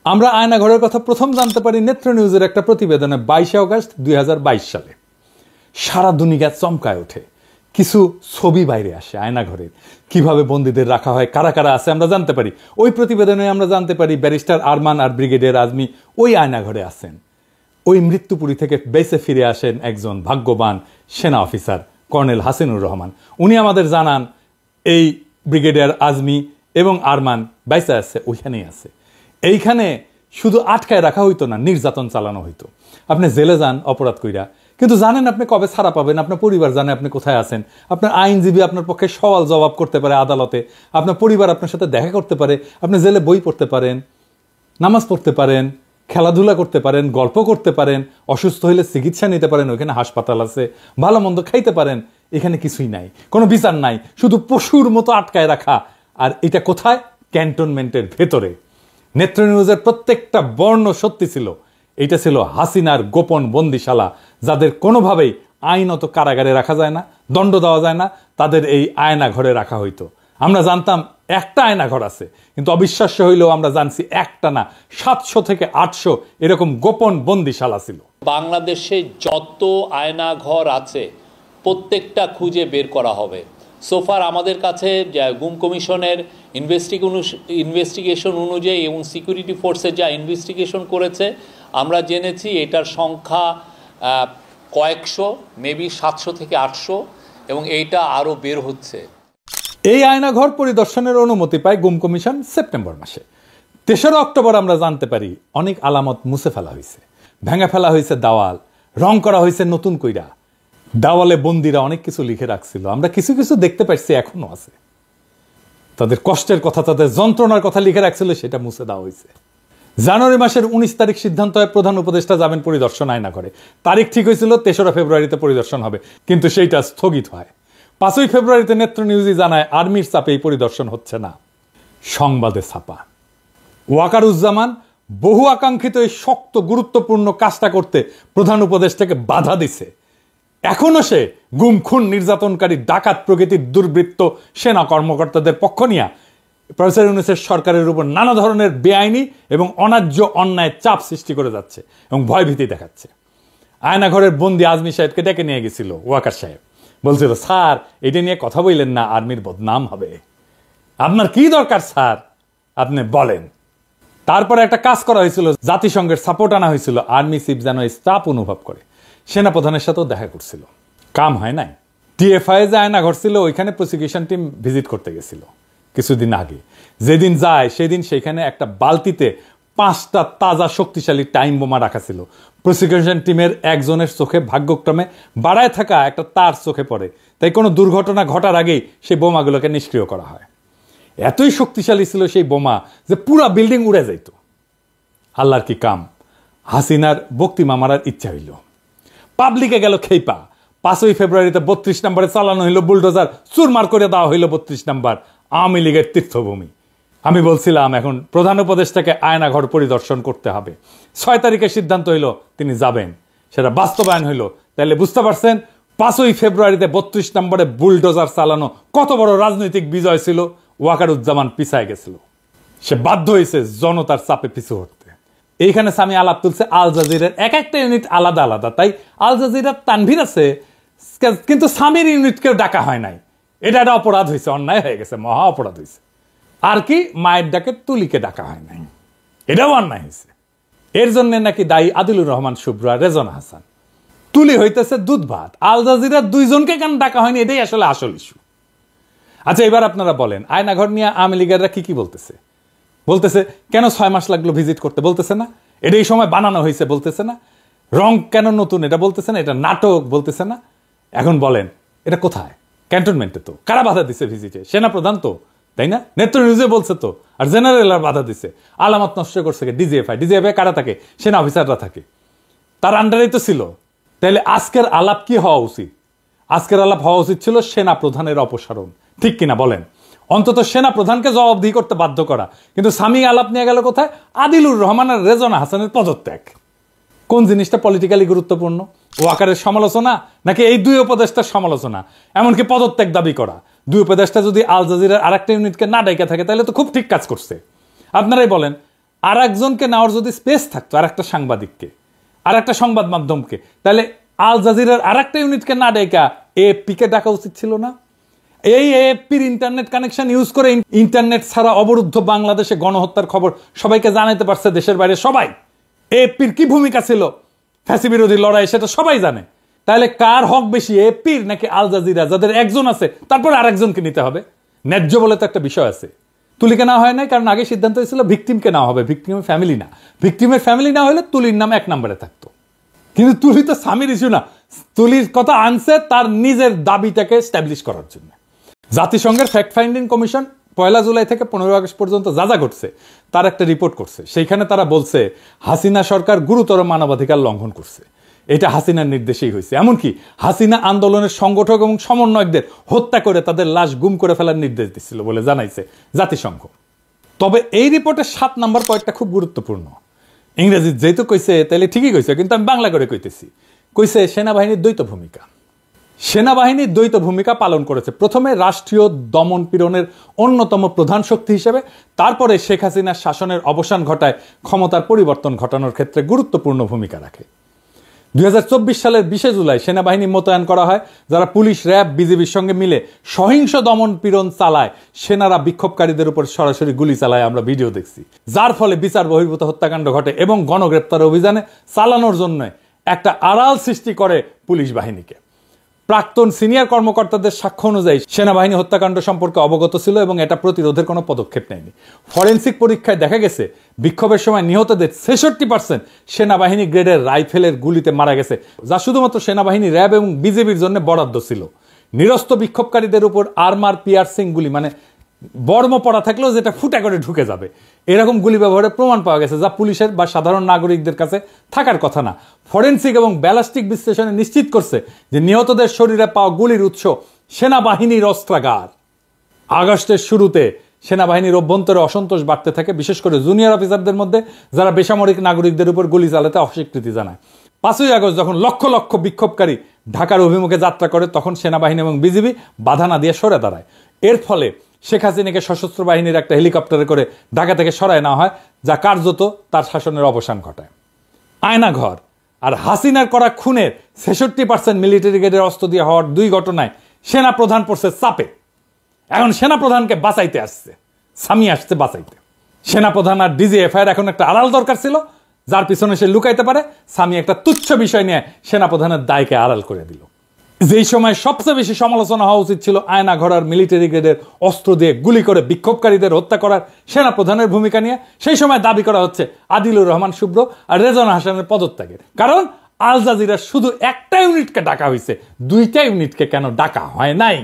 আমরা আয়নাঘরের কথা প্রথম জানতে পারি নেত্র নিউজের একটা প্রতিবেদনে 22 আগস্ট 2022 সালে। সারা দুনিয়া চমকায় ওঠে। কিছু ছবি বাইরে আসে আয়নাঘরের, কিভাবে বন্দীদের রাখা হয়, কারা কারা আছে আমরা জানতে পারি। ওই প্রতিবেদনে আমরা জানতে পারি ব্যারিস্টার আরমান আর ব্রিগেডিয়ার আজমি ওই আয়নাঘরে আছেন। ওই মৃত্যুপুরী থেকে বেঁচে ফিরে আসেন একজন ভাগ্যবান সেনা অফিসার কর্নেল হাসিনুর রহমান। উনি আমাদের জানান এই ব্রিগেডিয়ার আজমি এবং আরমান বেঁচে আছে, ওইখানেই আছে। এইখানে শুধু আটকায় রাখা হইতো না, নির্যাতন চালানো হইতো। আপনি জেলে যান অপরাধ কইরা, কিন্তু জানেন আপনি কবে ছাড়া পাবেন, আপনার পরিবার জানে আপনি কোথায় আছেন, আপনার আইনজীবী আপনার পক্ষে সওয়াল জবাব করতে পারে আদালতে, আপনার পরিবার আপনার সাথে দেখা করতে পারে, আপনি জেলে বই পড়তে পারেন, নামাজ পড়তে পারেন, খেলাধুলা করতে পারেন, গল্প করতে পারেন, অসুস্থ হইলে চিকিৎসা নিতে পারেন, ওইখানে হাসপাতাল আছে, ভালো মন্দ খাইতে পারেন। এখানে কিছুই নাই, কোনো বিচার নাই, শুধু পশুর মতো আটকায় রাখা। আর এটা কোথায়? ক্যান্টনমেন্টের ভেতরে। নেত্র নিউজের প্রত্যেকটা বর্ণ সত্যি ছিল। এটা ছিল হাসিনার গোপন বন্দিশালা, যাদের কোনোভাবেই আইনত কারাগারে রাখা যায় না, দণ্ড দেওয়া যায় না, তাদের এই আয়না ঘরে রাখা হইতো। আমরা জানতাম একটা আয়না ঘর আছে, কিন্তু অবিশ্বাস্য হইলেও আমরা জানছি একটা না 700 থেকে 800 এরকম গোপন বন্দিশালা ছিল। বাংলাদেশে যত আয়না ঘর আছে প্রত্যেকটা খুঁজে বের করা হবে। সোফার আমাদের কাছে গুম কমিশনের ইনভেস্টিগেশন অনুযায়ী এবং সিকিউরিটি ফোর্সে যা ইনভেস্টিগেশন করেছে আমরা জেনেছি এটার সংখ্যা কয়েকশো, মেবি 700 থেকে 800, এবং এইটা আরও বের হচ্ছে। এই আয়নাঘর পরিদর্শনের অনুমতি পায় গুম কমিশন সেপ্টেম্বর মাসে। 3রা অক্টোবর আমরা জানতে পারি অনেক আলামত মুছে ফেলা হয়েছে, ভেঙে ফেলা হয়েছে দেওয়াল, রং করা হয়েছে নতুন কইরা। দেওয়ালে বন্দিরা অনেক কিছু লিখে রাখছিল, আমরা কিছু কিছু দেখতে পাচ্ছি এখনো আছে। তাদের কষ্টের কথা, তাদের যন্ত্রণার কথা লিখে রাখছিল, সেটা মুছে দেওয়া হয়েছে। জানুয়ারি মাসের 19 তারিখ সিদ্ধান্ত হয় প্রধান উপদেষ্টা যাবেন পরিদর্শন আয়না ঘরে। তারিখ ঠিক হয়েছিল 3রা ফেব্রুয়ারিতে পরিদর্শন হবে, কিন্তু সেইটা স্থগিত হয়। 5ই ফেব্রুয়ারিতে নেত্র নিউজই জানায় আর্মির চাপে এই পরিদর্শন হচ্ছে না। সংবাদে ছাপা ওয়াকারুজ্জামান বহু আকাঙ্ক্ষিত এই শক্ত গুরুত্বপূর্ণ কাজটা করতে প্রধান উপদেষ্টাকে বাধা দিছে। এখনো সে গুম খুন নির্যাতনকারী ডাকাত প্রকৃতির দুর্বৃত্ত সেনা কর্মকর্তাদের পক্ষ নিয়ে প্রফেসর ইউনূসের সরকারের উপর নানা ধরনের বেআইনি এবং অন্যায্য অন্যায় চাপ সৃষ্টি করে যাচ্ছে এবং ভয়ভীতি দেখাচ্ছে। আয়নাঘরের বন্দি আজমি সাহেবকে ডেকে নিয়ে গেছিল ওয়াকার সাহেব, বলছিল স্যার এটা নিয়ে কথা বললেন না, আর্মির বদনাম হবে। আপনার কি দরকার স্যার, আপনি বলেন। তারপরে একটা কাজ করা হয়েছিল, জাতিসংঘের সাপোর্ট আনা হয়েছিল, আর্মি চিফ যেন চাপ অনুভব করে সেনাপ্রধানের সাথেও দেখা করছিল, কাম হয় নাই। টিএফআই যে আয়নাঘর ছিল ওইখানে প্রসিকিউশন টিম ভিজিট করতে গেছিল কিছুদিন আগে। যেদিন যায় সেদিন সেখানে একটা বালতিতে 5টা তাজা শক্তিশালী টাইম বোমা রাখা ছিল। প্রসিকিউশন টিমের একজনের চোখে ভাগ্যক্রমে বাড়ায় থাকা একটা তার চোখে পড়ে, তাই কোনো দুর্ঘটনা ঘটার আগেই সেই বোমাগুলোকে নিষ্ক্রিয় করা হয়। এতই শক্তিশালী ছিল সেই বোমা যে পুরা বিল্ডিং উড়ে যাইত। আল্লাহর কি কাম, হাসিনার বক্তিমা মারার ইচ্ছা হইল, পাবলিকে গেল খেইপা। 5ই ফেব্রুয়ারিতে 32 নম্বরে চালানো হইল বুলডোজার, চুরমার করে দেওয়া হইল 32 নম্বর আওয়ামী লীগের তীর্থভূমি। আমি বলছিলাম এখন প্রধান উপদেষ্টাকে আয়নাঘর পরিদর্শন করতে হবে। 6 তারিখে সিদ্ধান্ত হইল তিনি যাবেন, সেটা বাস্তবায়ন হইল। তাহলে বুঝতে পারছেন 5ই ফেব্রুয়ারিতে 32 নম্বরে বুলডোজার চালানো কত বড় রাজনৈতিক বিজয় ছিল। ওয়াকারুজ্জামান পিছায় গেছিল, সে বাধ্য হয়েছে জনতার চাপে পিছু হটতে। এইখানে সামি আলাপ তুলছে আল জাজিরার এক একটা ইউনিট আলাদা আলাদা, তাই আল জাজিরার তানভীর আছে, কিন্তু সামির ইউনিটকেও ডাকা হয় নাই। এটা একটা অপরাধ হয়েছে, অন্যায় হয়ে গেছে, মহা অপরাধ হয়েছে। আর কি মায়ের ডাকে তুলিকে ডাকা হয় নাই, এটাও অন্যায় হয়েছে। এর জন্য নাকি দায়ী আদিলুর রহমান শুভ্র আর রেজনা হাসান। তুলি হইতেছে দুধ ভাত, আল জাজিরার 2 জনকে কেন ডাকা হয়নি, এটাই আসলে আসল ইস্যু। আচ্ছা এবার আপনারা বলেন আয়নাঘর নিয়ে আওয়ামী লীগেররা কি বলতেছে? বলতেছে কেন 6 মাস লাগলো ভিজিট করতে, বলতেছে না এটা এই সময় বানানো হয়েছে, বলতেছে না রং কেন নতুন, এটা বলতেছে না এটা নাটক, বলতেছে না। এখন বলেন এটা কোথায়? ক্যান্টনমেন্টে তো। কারা বাধা দিছে ভিজিটে? সেনাপ্রধান তো, তাই না? নেত্র নিউজে বলছে তো। আর জেনারেল আর বাধা দিছে, আলামত নষ্ট করছে ডিজিএফআই কারা থাকে? সেনা অফিসাররা থাকে, তার আন্ডারেই তো ছিল। তাহলে আজকের আলাপ কি হওয়া উচিত? আজকের আলাপ হওয়া উচিত ছিল সেনা প্রধানের অপসারণ, ঠিক কিনা বলেন? অন্তত সেনা প্রধানকে জবাবদিহি করতে বাধ্য করা। কিন্তু সামি আলাপ নিয়ে গেল কোথায়? আদিলুর রহমান আর রেজনা হাসানের পদত্যাগ। কোন জিনিসটা পলিটিক্যালি গুরুত্বপূর্ণ? ওয়াকারের সমালোচনা নাকি এই 2 উপদেষ্টার সমালোচনা, এমনকি পদত্যাগ দাবি করা? 2 উপদেষ্টা যদি আল জাজিরার আরেকটা ইউনিটকে না ডাইকা থাকে তাহলে তো খুব ঠিক কাজ করছে। আপনারাই বলেন আর একজনকে নেওয়ার যদি স্পেস থাকতো, আর একটা সাংবাদিককে, আর একটা সংবাদ মাধ্যমকে, তাহলে আল জাজিরার আর একটা ইউনিটকে না ডেকা এএফপি কে ডাকা উচিত ছিল না? এই এএফপির ইন্টারনেট কানেকশন ইউজ করে ইন্টারনেট ছাড়া অবরুদ্ধ বাংলাদেশে গণহত্যার খবর সবাইকে জানাতে পারছে দেশের বাইরে সবাই। এএফপির কি ভূমিকা ছিল ফ্যাসি বিরোধী লড়াই সেটা সবাই জানে। তাহলে কার হক বেশি, এএফপির নাকি আল জাজিরা, যাদের একজন আছে তারপর আর একজনকে নিতে হবে? ন্যায্য বলে তো একটা বিষয় আছে। তুলিকে নেওয়া হয় নাই কারণ আগে সিদ্ধান্ত হয়েছিল ভিকটিমকে নেওয়া হবে, ভিকটিমের ফ্যামিলি না। ভিকটিমের ফ্যামিলি না হলে তুলির নাম 1 নম্বরে থাকতো। কিন্তু তুলি তো স্বামীর ইস্যু না, তুলির কথা আনছে তার নিজের দাবিটাকে স্ট্যাবলিশ করার জন্য। জাতিসংঘের ফ্যাক্ট ফাইন্ডিং কমিশন 1 জুলাই থেকে 15 আগস্ট পর্যন্ত যা যা ঘটছে তার একটা রিপোর্ট করছে। সেইখানে তারা বলছে হাসিনা সরকার গুরুতর মানবাধিকার লঙ্ঘন করছে। এটা হাসিনার নির্দেশেই হয়েছে। এমনকি হাসিনা আন্দোলনের সংগঠক এবং সমন্বয়কদের হত্যা করে তাদের লাশ গুম করে ফেলার নির্দেশ দিচ্ছিল বলে জানাইছে জাতিসংঘ। তবে এই রিপোর্টের 7 নম্বর পয়েন্টটা খুব গুরুত্বপূর্ণ। ইংরেজি যেহেতু কইছে তাহলে ঠিকই কইছে, কিন্তু আমি বাংলা করে কইতেছি। কইছে সেনাবাহিনীর দ্বৈত ভূমিকা। সেনাবাহিনী দ্বৈত ভূমিকা পালন করেছে। প্রথমে রাষ্ট্রীয় দমন পীড়নের অন্যতম প্রধান শক্তি হিসেবে, তারপরে শেখ হাসিনার শাসনের অবসান ঘটায় ক্ষমতার পরিবর্তন ঘটানোর ক্ষেত্রে গুরুত্বপূর্ণ ভূমিকা রাখে। 2024 সালের 20 জুলাই সেনাবাহিনী মোতায়েন করা হয়, যারা পুলিশ, র্যাব, বিজিবির সঙ্গে মিলে সহিংস দমন পীড়ন চালায়। সেনারা বিক্ষোভকারীদের উপর সরাসরি গুলি চালায়, আমরা ভিডিও দেখছি, যার ফলে বিচার বহির্ভূত হত্যাকাণ্ড ঘটে এবং গণগ্রেপ্তার অভিযানে চালানোর জন্য একটা আড়াল সৃষ্টি করে পুলিশ বাহিনীকে। প্রাক্তন সিনিয়র কর্মকর্তাদের সাক্ষ্য অনুযায়ী সেনাবাহিনী হত্যাকাণ্ড সম্পর্কে অবগত ছিল এবং এটা প্রতিরোধের কোনো পদক্ষেপ নেয়নি। ফরেনসিক পরীক্ষায় দেখা গেছে বিক্ষোভের সময় নিহতদের 66% সেনাবাহিনী গ্রেডের রাইফেলের গুলিতে মারা গেছে, যা শুধুমাত্র সেনাবাহিনী, র্যাব এবং বিজেপির জন্য বরাদ্দ ছিল। নিরস্ত বিক্ষোভকারীদের উপর আর্মার পিয়ার্সিং গুলি, মানে বর্ম পড়া থাকলেও যেটা ফুটা করে ঢুকে যাবে, এরকম গুলি ব্যবহারের প্রমাণ পাওয়া গেছে, যা পুলিশের বা সাধারণ নাগরিকদের কাছে থাকার কথা না। ফরেনসিক এবং ব্যালিস্টিক বিশ্লেষণে নিশ্চিত করছে যে নিহতদের শরীরে পাওয়া গুলির উৎস সেনাবাহিনীর অস্ত্রাগার। আগস্টের শুরুতে সেনাবাহিনীর অভ্যন্তরে অসন্তোষ বাড়তে থাকে, বিশেষ করে জুনিয়র অফিসারদের মধ্যে, যারা বেসামরিক নাগরিকদের উপর গুলি চালাতে অস্বীকৃতি জানায়। 5 আগস্ট যখন লক্ষ লক্ষ বিক্ষোভকারী ঢাকার অভিমুখে যাত্রা করে, তখন সেনাবাহিনী এবং বিজিবি বাধা না দিয়ে সরে দাঁড়ায়। এর ফলে শেখ হাসিনাকে সশস্ত্র বাহিনীর একটা হেলিকপ্টারে করে ঢাকা থেকে সরায় নেওয়া হয়, যা কার্যত তার শাসনের অবসান ঘটায়। আয়নাঘর আর হাসিনার করা খুনের 66% মিলিটারি গ্রেডের অস্ত্র দিয়ে হওয়ার 2 ঘটনায় সেনা প্রধান পড়ছে চাপে। এখন সেনা প্রধানকে বাঁচাইতে আসছে, স্বামী আসছে বাঁচাইতে। সেনা প্রধান আর ডিজিএফআই এখন একটা আড়াল দরকার ছিল, যার পিছনে সে লুকাইতে পারে। স্বামী একটা তুচ্ছ বিষয় নিয়ে সেনা প্রধানের দায়কে আড়াল করে দিল। যেই সময় সবচেয়ে বেশি সমালোচনা হওয়া উচিত ছিল আয়নাঘর আর মিলিটারি গ্রেডের অস্ত্র দিয়ে গুলি করে বিক্ষোভকারীদের হত্যা করার সেনা প্রধানের ভূমিকা নিয়ে, সেই সময় দাবি করা হচ্ছে আদিলুর রহমান শুভ্র আর রেজওয়ানা হাসানের পদত্যাগের। কারণ আল জাজিরা শুধু একটা ইউনিটকে ডাকা হয়েছে, 2টা ইউনিটকে কেন ডাকা হয় নাই?